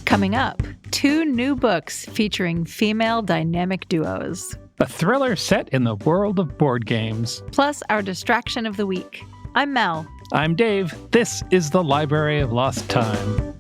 Coming up, 2 new books featuring female dynamic duos. A thriller set in the world of board games. Plus our distraction of the week. I'm Mel. I'm Dave. This is the Library of Lost Time.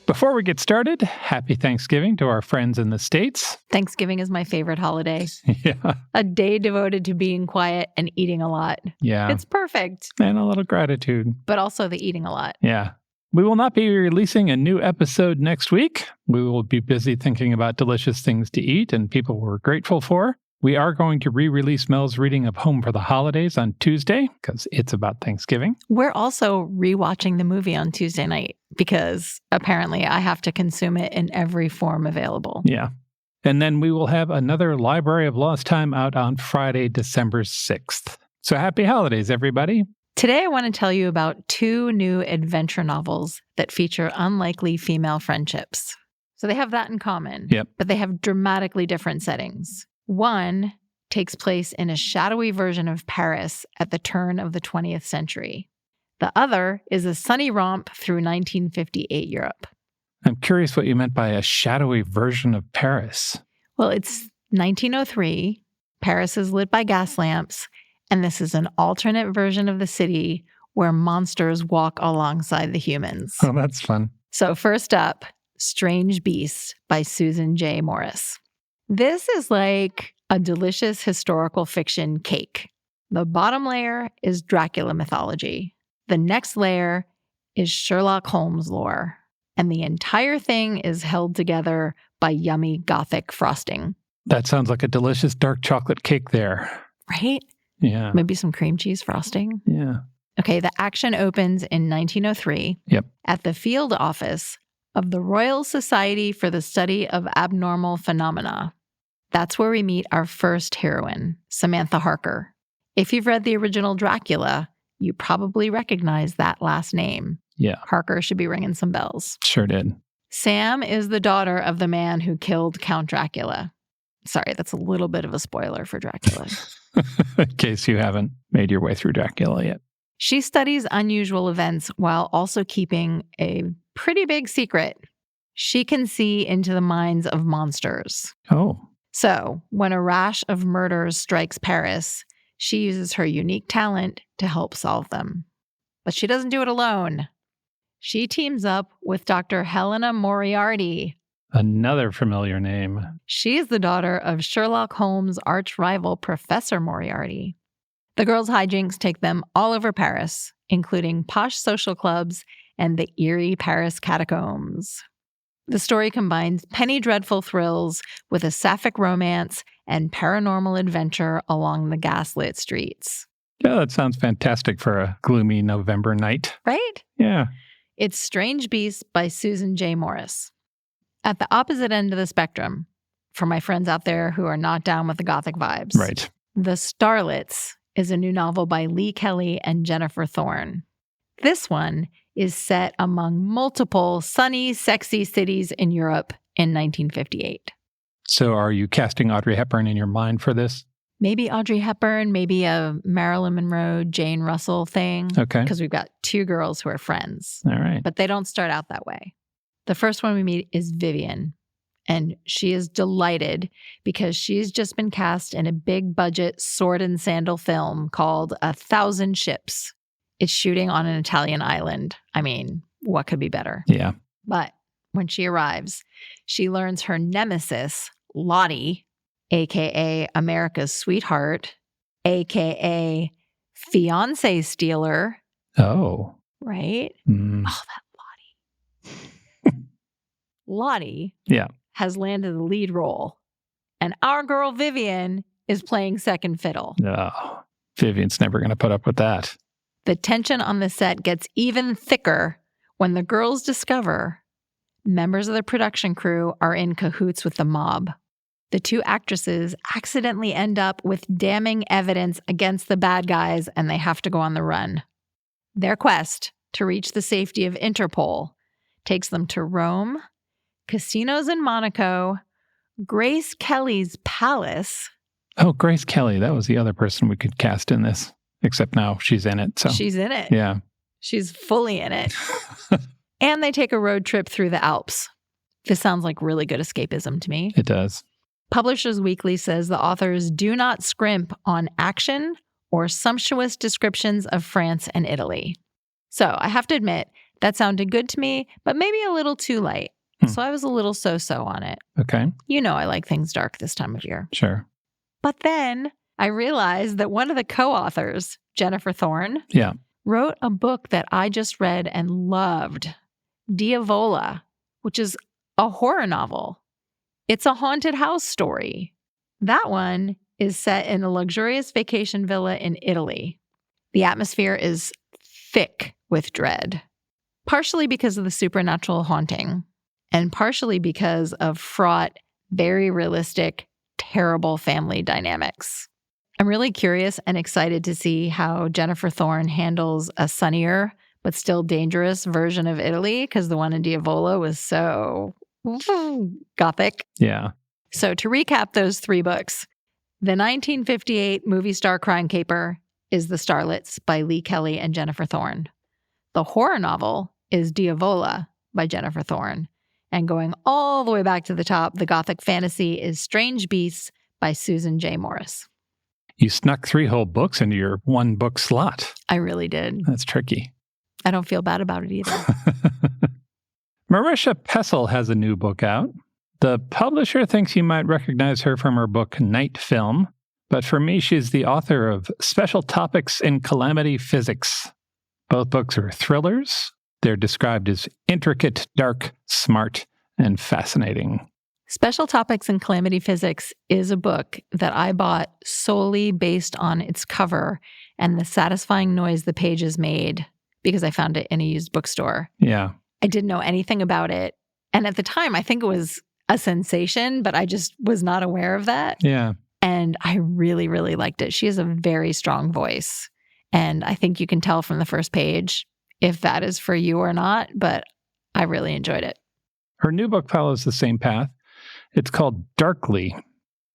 Before we get started, happy Thanksgiving to our friends in the States. Thanksgiving is my favorite holiday. Yeah. A day devoted to being quiet and eating a lot. Yeah. It's perfect. And a little gratitude. But also the eating a lot. Yeah. We will not be releasing a new episode next week. We will be busy thinking about delicious things to eat and people we're grateful for. We are going to re-release Mel's reading of Home for the Holidays on Tuesday because it's about Thanksgiving. We're also rewatching the movie on Tuesday night because apparently I have to consume it in every form available. Yeah. And then we will have another Library of Lost Time out on Friday, December 6th. So happy holidays, everybody. Today, I want to tell you about 2 new adventure novels that feature unlikely female friendships. So they have that in common, but they have dramatically different settings. One takes place in a shadowy version of Paris at the turn of the 20th century. The other is a sunny romp through 1958 Europe. I'm curious what you meant by a shadowy version of Paris. Well, it's 1903. Paris is lit by gas lamps. And this is an alternate version of the city where monsters walk alongside the humans. Oh, that's fun. So first up, Strange Beasts by Susan J. Morris. This is like a delicious historical fiction cake. The bottom layer is Dracula mythology. The next layer is Sherlock Holmes lore. And the entire thing is held together by yummy Gothic frosting. That sounds like a delicious dark chocolate cake there. Right? Yeah. Maybe some cream cheese frosting. Yeah. Okay, the action opens in 1903 at the field office of the Royal Society for the Study of Abnormal Phenomena. That's where we meet our first heroine, Samantha Harker. If you've read the original Dracula, you probably recognize that last name. Yeah. Harker should be ringing some bells. Sure did. Sam is the daughter of the man who killed Count Dracula. Sorry, that's a little bit of a spoiler for Dracula. In case you haven't made your way through Dracula yet. She studies unusual events while also keeping a pretty big secret. She can see into the minds of monsters. Oh. So, when a rash of murders strikes Paris, she uses her unique talent to help solve them. But she doesn't do it alone. She teams up with Dr. Helena Moriarty. Another familiar name. She is the daughter of Sherlock Holmes' arch-rival Professor Moriarty. The girls' hijinks take them all over Paris, including posh social clubs and the eerie Paris catacombs. The story combines penny dreadful thrills with a sapphic romance and paranormal adventure along the gaslit streets. Yeah, that sounds fantastic for a gloomy November night. Right? Yeah. It's Strange Beasts by Susan J. Morris. At the opposite end of the spectrum, for my friends out there who are not down with the Gothic vibes, Right. The Starlets is a new novel by Lee Kelly and Jennifer Thorne. This one is set among multiple sunny, sexy cities in Europe in 1958. So are you casting Audrey Hepburn in your mind for this? Maybe Audrey Hepburn, maybe a Marilyn Monroe, Jane Russell thing. Okay. Because we've got 2 girls who are friends. All right. But they don't start out that way. The first one we meet is Vivian, and she is delighted because she's just been cast in a big-budget sword and sandal film called 1,000 Ships. It's shooting on an Italian island. I mean, what could be better? Yeah. But when she arrives, she learns her nemesis, Lottie, a.k.a. America's sweetheart, a.k.a. fiancé stealer. Oh. Right? Mm. Oh, that Lottie Yeah. has landed the lead role, and our girl Vivian is playing second fiddle. Oh, Vivian's never going to put up with that. The tension on the set gets even thicker when the girls discover members of the production crew are in cahoots with the mob. The 2 actresses accidentally end up with damning evidence against the bad guys, and they have to go on the run. Their quest to reach the safety of Interpol takes them to Rome, casinos in Monaco, Grace Kelly's palace. Oh, Grace Kelly. That was the other person we could cast in this, except now she's in it. So She's in it. Yeah. She's fully in it. And they take a road trip through the Alps. This sounds like really good escapism to me. It does. Publishers Weekly says the authors do not scrimp on action or sumptuous descriptions of France and Italy. So I have to admit, that sounded good to me, but maybe a little too light. So I was a little so-so on it. Okay. You know I like things dark this time of year. Sure. But then I realized that one of the co-authors, Jennifer Thorne, wrote a book that I just read and loved, Diavola, which is a horror novel. It's a haunted house story. That one is set in a luxurious vacation villa in Italy. The atmosphere is thick with dread, partially because of the supernatural haunting, and partially because of fraught, very realistic, terrible family dynamics. I'm really curious and excited to see how Jennifer Thorne handles a sunnier but still dangerous version of Italy, because the one in Diavola was so gothic. Yeah. So to recap those 3 books, the 1958 movie star crime caper is The Starlets by Lee Kelly and Jennifer Thorne. The horror novel is Diavola by Jennifer Thorne. And going all the way back to the top, the gothic fantasy is Strange Beasts by Susan J. Morris. You snuck 3 whole books into your 1 book slot. I really did. That's tricky. I don't feel bad about it either. Marisha Pessel has a new book out. The publisher thinks you might recognize her from her book Night Film, but for me, she's the author of Special Topics in Calamity Physics. Both books are thrillers. They're described as intricate, dark, smart, and fascinating. Special Topics in Calamity Physics is a book that I bought solely based on its cover and the satisfying noise the pages made because I found it in a used bookstore. Yeah. I didn't know anything about it. And at the time, I think it was a sensation, but I just was not aware of that. Yeah. And I really, really liked it. She has a very strong voice. And I think you can tell from the first page if that is for you or not, but I really enjoyed it. Her new book follows the same path. It's called Darkly.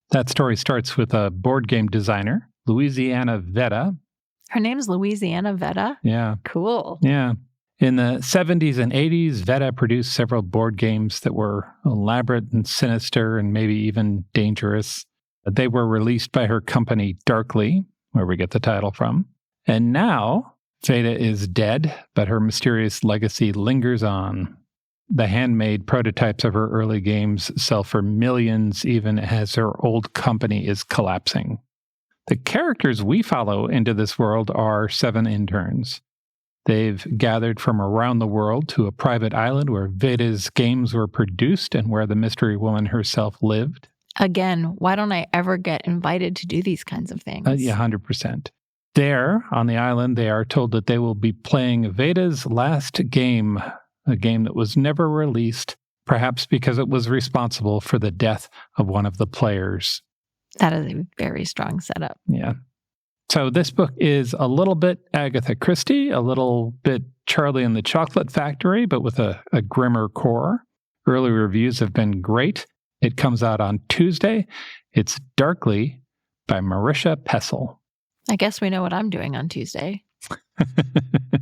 That story starts with a board game designer, Louisiana Vetta. Her name's Louisiana Vetta? Yeah. Cool. Yeah. In the 70s and 80s, Vetta produced several board games that were elaborate and sinister and maybe even dangerous. They were released by her company Darkly, where we get the title from. And now, Vetta is dead, but her mysterious legacy lingers on. The handmade prototypes of her early games sell for millions, even as her old company is collapsing. The characters we follow into this world are 7 interns. They've gathered from around the world to a private island where Veda's games were produced and where the mystery woman herself lived. Again, why don't I ever get invited to do these kinds of things? Yeah, 100%. There, on the island, they are told that they will be playing Veda's last game, a game that was never released, perhaps because it was responsible for the death of one of the players. That is a very strong setup. Yeah. So this book is a little bit Agatha Christie, a little bit Charlie and the Chocolate Factory, but with a grimmer core. Early reviews have been great. It comes out on Tuesday. It's Darkly by Marisha Pessel. I guess we know what I'm doing on Tuesday.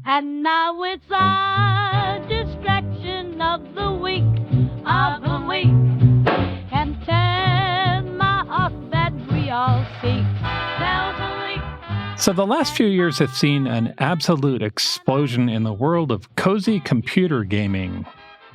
And now it's a distraction of the week, Can tell my ox that we all seek. So the last few years have seen an absolute explosion in the world of cozy computer gaming.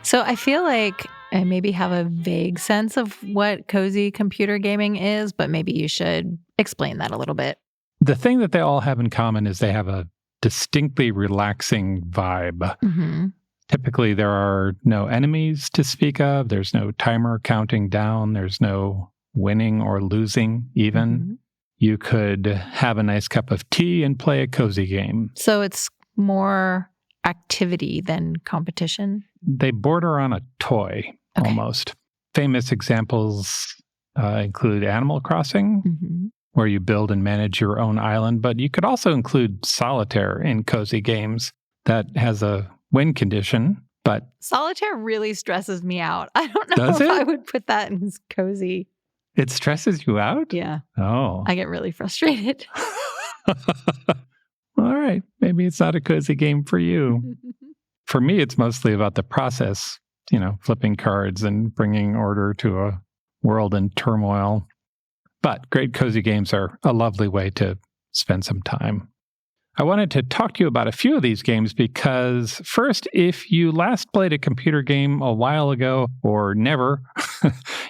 So I feel like I maybe have a vague sense of what cozy computer gaming is, but maybe you should explain that a little bit. The thing that they all have in common is they have a distinctly relaxing vibe. Mm-hmm. Typically, there are no enemies to speak of. There's no timer counting down. There's no winning or losing even. Mm-hmm. You could have a nice cup of tea and play a cozy game. So it's more activity than competition? They border on a toy, almost. Famous examples include Animal Crossing, mm-hmm. where you build and manage your own island, but you could also include solitaire in cozy games. That has a win condition, but... Solitaire really stresses me out. I don't know Does if it? I would put that in cozy. It stresses you out? Yeah. Oh. I get really frustrated. All right. Maybe it's not a cozy game for you. For me, it's mostly about the process, flipping cards and bringing order to a world in turmoil. But great cozy games are a lovely way to spend some time. I wanted to talk to you about a few of these games because, first, if you last played a computer game a while ago or never,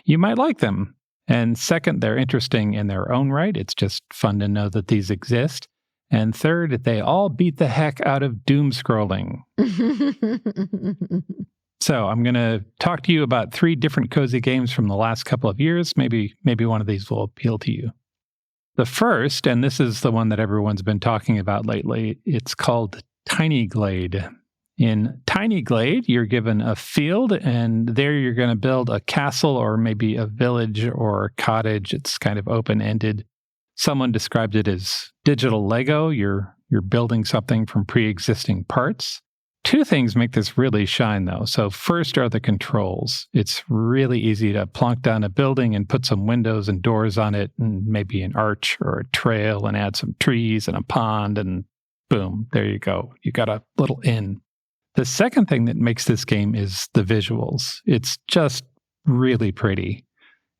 you might like them. And second, they're interesting in their own right. It's just fun to know that these exist. And third, they all beat the heck out of doom scrolling. So I'm going to talk to you about 3 different cozy games from the last couple of years. Maybe one of these will appeal to you. The first, and this is the one that everyone's been talking about lately, it's called Tiny Glade. In Tiny Glade, you're given a field, and there you're going to build a castle or maybe a village or a cottage. It's kind of open-ended. Someone described it as digital Lego. You're building something from pre-existing parts. 2 things make this really shine, though. So first are the controls. It's really easy to plonk down a building and put some windows and doors on it, and maybe an arch or a trail, and add some trees and a pond, and boom, there you go. You got a little inn. The second thing that makes this game is the visuals. It's just really pretty.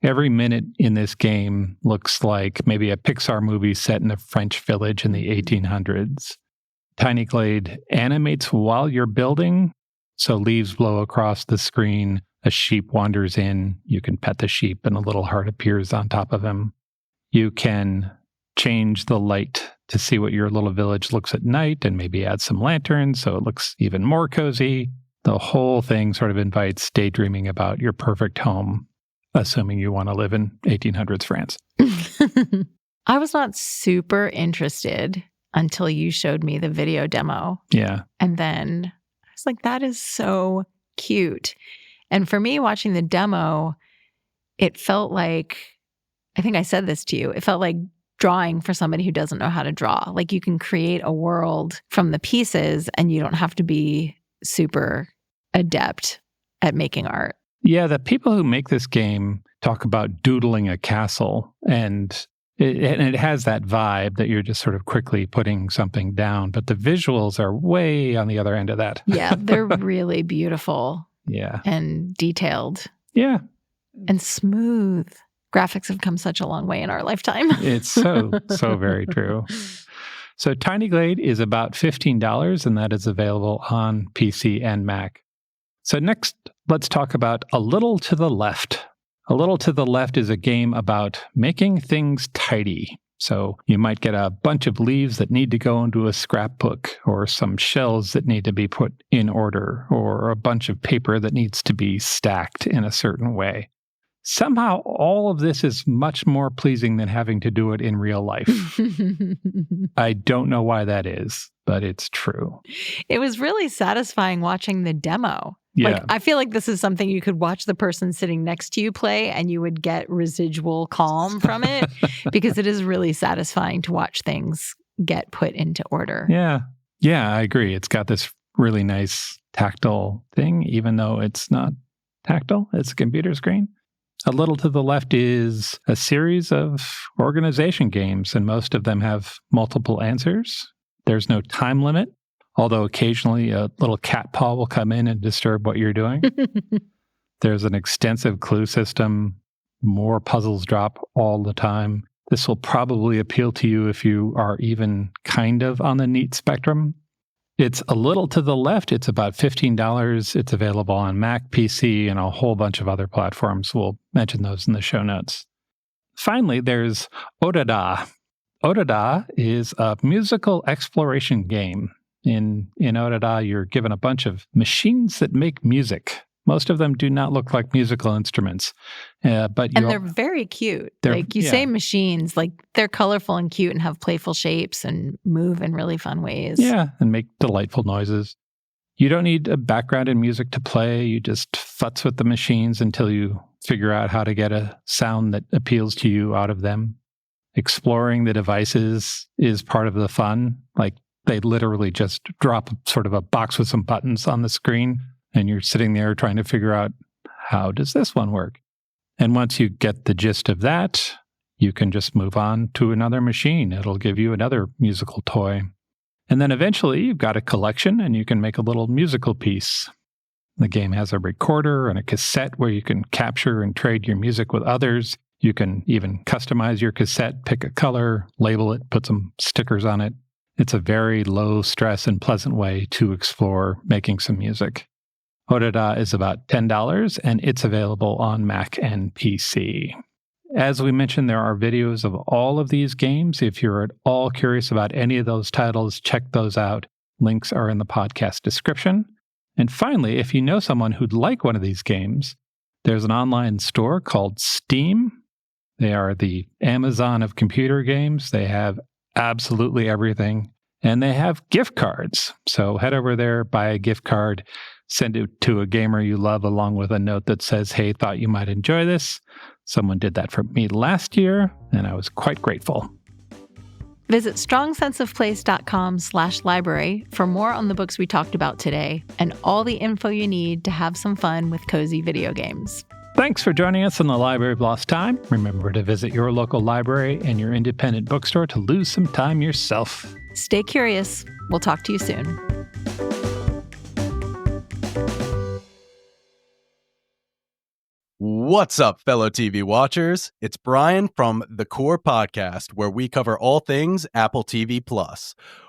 Every minute in this game looks like maybe a Pixar movie set in a French village in the 1800s. Tiny Glade animates while you're building, so leaves blow across the screen, a sheep wanders in, you can pet the sheep and a little heart appears on top of him. You can change the light to see what your little village looks at night and maybe add some lanterns so it looks even more cozy. The whole thing sort of invites daydreaming about your perfect home, assuming you want to live in 1800s France. I was not super interested until you showed me the video demo. Yeah. And then I was like, that is so cute. And for me, watching the demo, it felt like, I think I said this to you, it felt like drawing for somebody who doesn't know how to draw. Like you can create a world from the pieces and you don't have to be super adept at making art. Yeah, the people who make this game talk about doodling a castle, and it has that vibe that you're just sort of quickly putting something down, but the visuals are way on the other end of that. Yeah, they're really beautiful. Yeah. And detailed. Yeah. And smooth. Graphics have come such a long way in our lifetime. It's so very true. So Tiny Glade is about $15, and that is available on PC and Mac. So next, let's talk about A Little to the Left. A Little to the Left is a game about making things tidy. So you might get a bunch of leaves that need to go into a scrapbook, or some shelves that need to be put in order, or a bunch of paper that needs to be stacked in a certain way. Somehow, all of this is much more pleasing than having to do it in real life. I don't know why that is, but it's true. It was really satisfying watching the demo. Yeah. Like, I feel like this is something you could watch the person sitting next to you play and you would get residual calm from it because it is really satisfying to watch things get put into order. Yeah. Yeah, I agree. It's got this really nice tactile thing, even though it's not tactile. It's a computer screen. A Little to the Left is a series of organization games, and most of them have multiple answers. There's no time limit, although occasionally a little cat paw will come in and disturb what you're doing. There's an extensive clue system. More puzzles drop all the time. This will probably appeal to you if you are even kind of on the neat spectrum. It's A Little to the Left. It's about $15. It's available on Mac, PC, and a whole bunch of other platforms. We'll mention those in the show notes. Finally, there's Odada. Odada is a musical exploration game. In Odada, you're given a bunch of machines that make music. Most of them do not look like musical instruments, but they're very cute. Like you say machines, like they're colorful and cute and have playful shapes and move in really fun ways. Yeah, and make delightful noises. You don't need a background in music to play. You just futz with the machines until you figure out how to get a sound that appeals to you out of them. Exploring the devices is part of the fun. Like they literally just drop sort of a box with some buttons on the screen, and you're sitting there trying to figure out, how does this one work? And once you get the gist of that, you can just move on to another machine. It'll give you another musical toy. And then eventually you've got a collection and you can make a little musical piece. The game has a recorder and a cassette where you can capture and trade your music with others. You can even customize your cassette, pick a color, label it, put some stickers on it. It's a very low stress and pleasant way to explore making some music. Orera is about $10 and it's available on Mac and PC. As we mentioned, there are videos of all of these games. If you're at all curious about any of those titles, check those out. Links are in the podcast description. And finally, if you know someone who'd like one of these games, there's an online store called Steam. They are the Amazon of computer games. They have absolutely everything. And they have gift cards. So head over there, buy a gift card, send it to a gamer you love along with a note that says, hey, thought you might enjoy this. Someone did that for me last year, and I was quite grateful. Visit strongsenseofplace.com/library for more on the books we talked about today and all the info you need to have some fun with cozy video games. Thanks for joining us on the Library of Lost Time. Remember to visit your local library and your independent bookstore to lose some time yourself. Stay curious. We'll talk to you soon. What's up, fellow TV watchers? It's Brian from The Core Podcast, where we cover all things Apple TV+.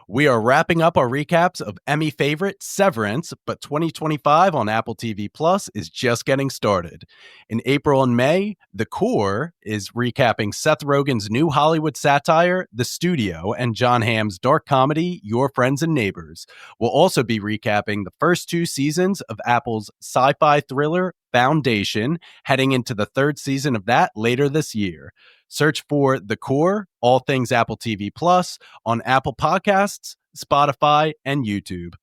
We are wrapping up our recaps of Emmy favorite Severance, but 2025 on Apple TV Plus is just getting started. In April and May, The Core is recapping Seth Rogen's new Hollywood satire, The Studio, and Jon Hamm's dark comedy, Your Friends and Neighbors. We'll also be recapping the first 2 seasons of Apple's sci-fi thriller, Foundation, heading into the 3rd season of that later this year. Search for The Core, all things Apple TV Plus, on Apple Podcasts, Spotify, and YouTube.